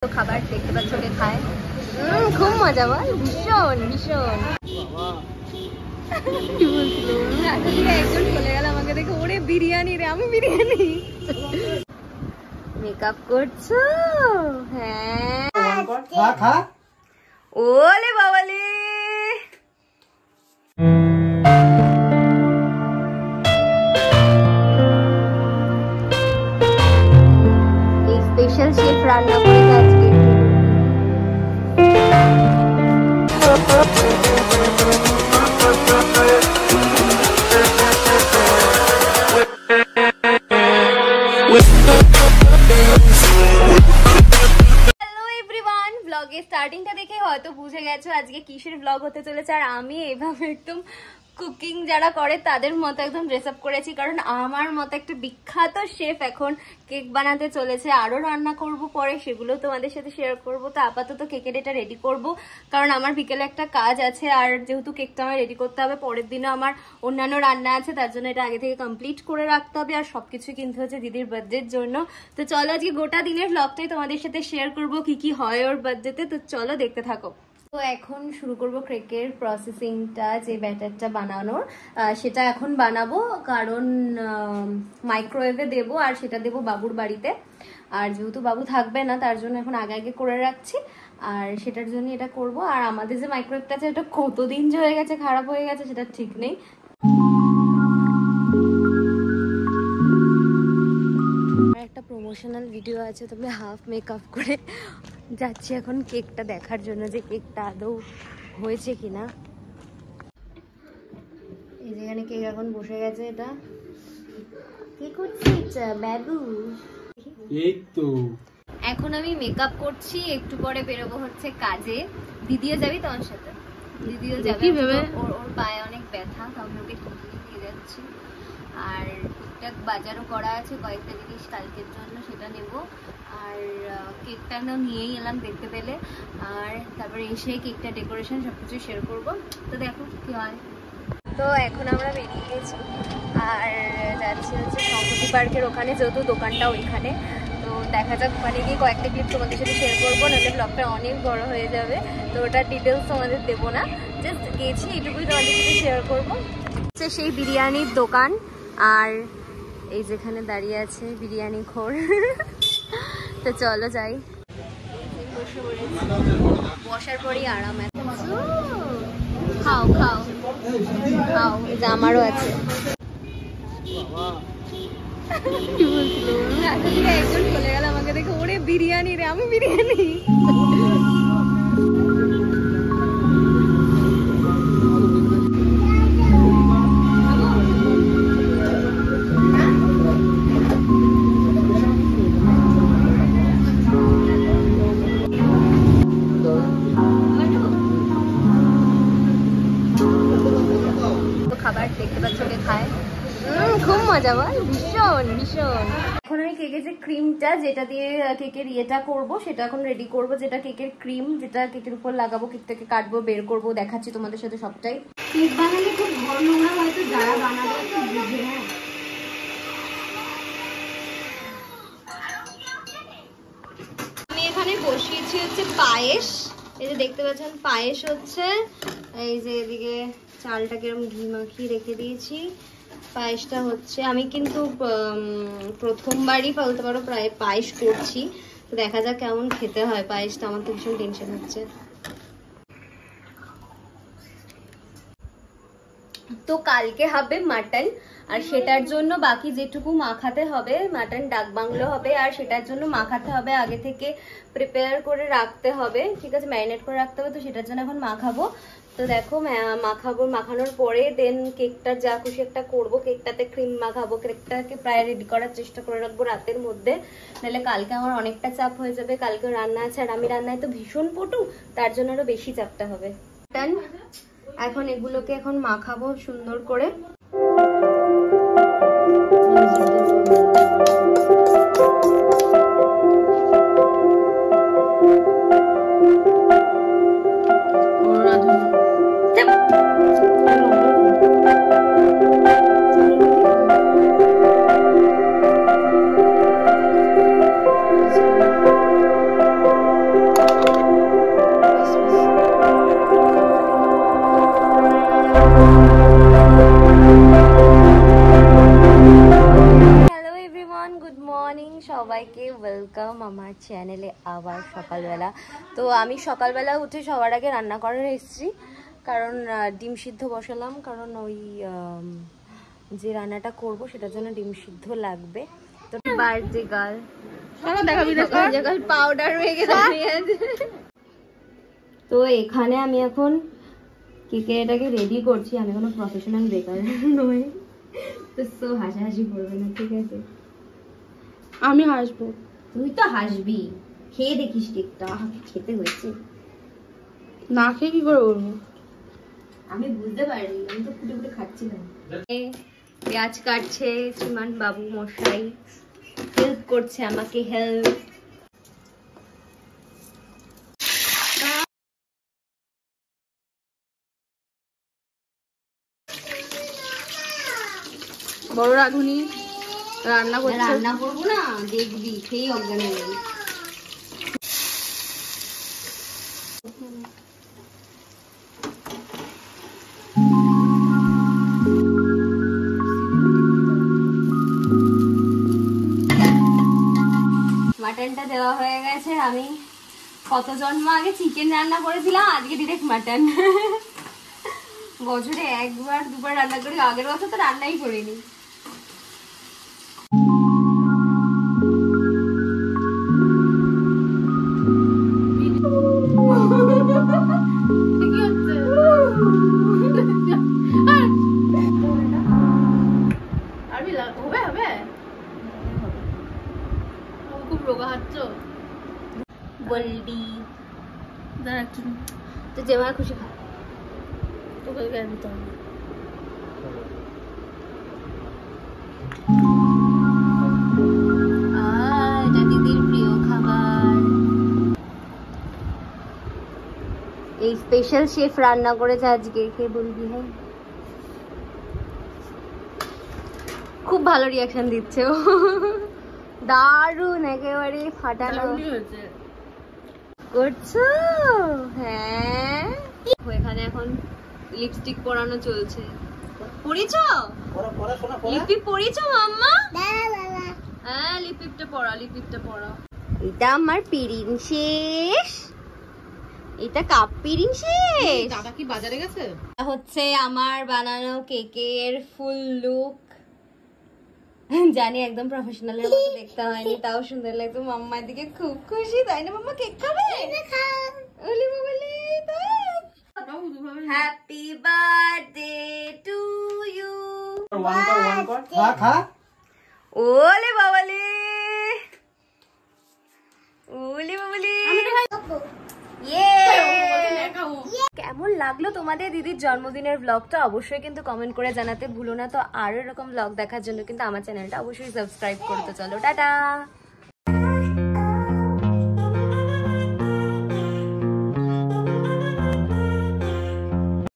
তো খাবার দেখতে পাচ্ছ ওকে খায়, খুব মজা বল, ভীষণ ভীষণ। কি বলছিল একজন চলে গেল আমাকে দেখে, ওরে বিরিয়ানি রে, আমি বিরিয়ানি। মেকআপ করছো? হ্যাঁ। ওলে বাবালে, স্পেশাল শেফ রান্না করেছে আজকে। স্টার্টিংটা দেখে হয়তো বুঝে গেছো আজকে কিসের ব্লগ হতে চলেছে। আর আমি এইভাবে একদম কুকিং যারা করে তাদের মতো একদম ড্রেস আপ করেছি, কারণ আমার মতো একটা বিখ্যাত শেফ এখন কেক বানাতে চলেছে। আরো রান্না করব পরে, সেগুলো তোমাদের সাথে শেয়ার করব। তো আপাতত কেকের এটা রেডি করব, কারণ আমার বিকেলে একটা কাজ আছে, আর যেহেতু কেকটা আমার রেডি করতে হবে, পরের দিনও আমার অন্যান্য রান্না আছে, তার জন্য এটা আগে থেকে কমপ্লিট করে রাখতে হবে। আর সবকিছু কিনতে হচ্ছে দিদির বার্থডের জন্য। তো চলো আজকে গোটা দিনের ব্লগটাই তোমাদের সাথে শেয়ার করব, কি কি হয় ওর বার্থডেতে। তো চলো দেখতে থাকো। তো এখন শুরু করব কেকের প্রসেসিংটা, যে ব্যাটারটা বানানোর সেটা এখন বানাবো, কারণ মাইক্রোওয়েভে দেবো, আর সেটা দেবো বাবুর বাড়িতে। আর যেহেতু বাবু থাকবে না, তার জন্য এখন আগে আগে করে রাখছি, আর সেটার জন্য এটা করব। আর আমাদের যে মাইক্রোওয়েভটা আছে, এটা কতদিন যে হয়ে গেছে, খারাপ হয়ে গেছে, সেটা ঠিক নেই। একটা প্রমোশনাল ভিডিও আছে, তবে হাফ মেকআপ করে যাচ্ছি এখন কেকটা দেখার জন্য, যে কেকটা আদৌ হয়েছে কিনা। এই যেখানে কেক এখন বসে গেছে। এটা কি করছিস বাবু? এই তো এখন আমি মেকআপ করছি, একটু পরে বেরোবো হচ্ছে কাজে। দিদিও যাবি তোমার সাথে? দিদিও যাবে, ওর পায়ে অনেক ব্যথা, তো আমি ওকে নিয়ে যাচ্ছি। আর টুকটাক বাজারও করা আছে, কয়েকটা জিনিস কালকের জন্য, সেটা নেব। আর কেকটা নিয়েই এলাম দেখতে পেলে। আর তারপরে এসে কেকটা ডেকোরেশন সবকিছু শেয়ার করবো। তো দেখো কি হয়। তো এখন আমরা বেরিয়ে গেছি, আর যাচ্ছি হচ্ছে সংহতি পার্কের ওখানে, যেহেতু দোকানটা ওইখানে। তো দেখা যাক, ওখানে গিয়ে কয়েকটা ক্লিপ তোমাদের সাথে শেয়ার করবো, নাহলে ব্লগটা অনেক বড় হয়ে যাবে। তো ওটার ডিটেলস তোমাদের দেবো না, জাস্ট গেছি এইটুকুই তোমাদের সাথে শেয়ার করবো। হচ্ছে সেই বিরিয়ানির দোকান, আর এই যেখানে দাঁড়িয়ে আছে বিরিয়ানি খোর। তো চলো যাই, বসার পরই আরাম। খাও খাও খাও, এটা আমারও আছে। কি বলছিল একজন চলে গেল আমাকে দেখে, ওরে বিরিয়ানি রে, আমি বিরিয়ানি। খাবার দেখতে পাচ্ছ ওকে খায়, খুব মজা বল, ভীষণ ভীষণ। এখন আমি কেকের যে ক্রিমটা, যেটা দিয়ে কেকের ইয়েটা করব, সেটা এখন রেডি করব। যেটা কেকের ক্রিম, যেটা কেকের উপর লাগাবো, কেকটাকে কাটবো, বের করব, দেখাচ্ছি তোমাদের সাথে সবটাই। কেক বানালে খুব ঘর নোংরা, হয়তো যারা বানাবে একটু বুঝে। হ্যাঁ, আমি এখানে বসিয়েছি হচ্ছে পায়েস। এই যে দেখতে পাচ্ছেন পায়েস হচ্ছে, এই যে এদিকে চালটাকে এরকম ঘি মাখিয়ে রেখে দিয়েছি। পায়েসটা হচ্ছে, আমি কিন্তু প্রথমবারই বলতে পারো প্রায় পায়েস করছি। তো দেখা যাক কেমন খেতে হয় পায়েসটা, আমার তো ভীষণ টেনশন হচ্ছে। তো কালকে হবে মাটন, আর সেটার জন্য বাকি যেটুকু মাখাতে হবে, মাটন ডাক বাংলো হবে, আর সেটার জন্য মাখাতে হবে, আগে থেকে প্রিপেয়ার করে রাখতে হবে, ঠিক আছে, ম্যারিনেট করে রাখতে হবে। তো সেটার জন্য এখন মাখাবো। তো দেখো মাখাবো, মাখানোর পরে দেন কেকটা যা খুশি একটা করবো। কেকটাতে ক্রিম মাখাবো, কেকটাকে প্রায় রেডি করার চেষ্টা করে রাখবো রাতের মধ্যে, নাহলে কালকে আমার অনেকটা চাপ হয়ে যাবে। কালকে রান্না আছে, আর আমি রান্নায় তো ভীষণ পটু, তার জন্য আরো বেশি চাপটা হবে। এখন এগুলোকে এখন মাখাবো সুন্দর করে। আমার চ্যানেলে আবার সকালবেলা। তো আমি সকালবেলা উঠে সবার আগে রান্না করার এসেছি, কারণ ডিম সিদ্ধ বসালাম, কারণ ওই যে রান্নাটা করব সেটার জন্য ডিম সিদ্ধ লাগবে। তো বার্থডে গার্ল পাউডার মেখে দাঁড়িয়েছে। তো এখানে আমি এখন কেকের এটাকে রেডি করছি, আমি কোনো প্রফেশনাল বেকার নই, তো হাসাহাসি করবে না, ঠিক আছে? আমি হাসবো, তুই তো হাসবি, খেয়ে দেখিস কেকটা, খেতে হয়েছে। না খেয়ে কি করে বলবো? আমি বুঝতে পারি, আমি তো ফুটে ফুটে খাচ্ছিলাম। পেঁয়াজ কাটছে শ্রীমান বাবু মশাই, হেল্প করছে আমাকে, হেল্প। বড় রাঁধুনি রান্না করছে। রান্না করবো না, দেখবি খেয়ে অজ্ঞান হয়ে যাবি। মাটনটা দেওয়া হয়ে গেছে। আমি কত জন্ম আগে চিকেন রান্না করেছিলাম, আজকে ডিরেক্ট মাটন। বছরে একবার দুবার রান্না করি, আগের বছর তো রান্নাই করিনি। খুব রোগা হাঁটছ বলবি তো যেমন খুশি খা, তোকে দিতে হবে। এটা দিদির প্রিয় খাবার। এই স্পেশাল শেফ রান্না করেছে আজকে, খেয়ে বলবি। হ্যাঁ, খুব ভালো রিয়াকশন দিচ্ছে ও, দারুন, একেবারে ফাটানো করছো। হ্যাঁ, এখানে এখন লিপস্টিক পরানো চলছে। পরিছো লিপস্টিক পরিছো মাম্মা? হ্যাঁ, লিপস্টিকটা পরা, লিপস্টিকটা পরা। এটা আমার প্রিন্সেস, এটা কাপ প্রিন্সেস। দাদা কি বাজারে গেছে? হচ্ছে আমার বানানো কেকের ফুল লুক। জানি একদম প্রফেশনালের মতো দেখতে হয়নি, তাও সুন্দর লাগছে। মাম্মার দিকে খুব খুশি, তাই না মাম্মা? কেক খাবে? ওলি বাবালি, হ্যাপি বার্থডে টু ইউ। ওলে বাবালি, ওলে বাবালি। কেমন লাগলো তোমাদের দিদির জন্মদিনের ব্লগটা? অবশ্যই কিন্তু কমেন্ট করে জানাতে ভুলো না। তো আরো এরকম ব্লগ দেখার জন্য কিন্তু আমার চ্যানেলটা অবশ্যই সাবস্ক্রাইব করতে চলো। টাটা।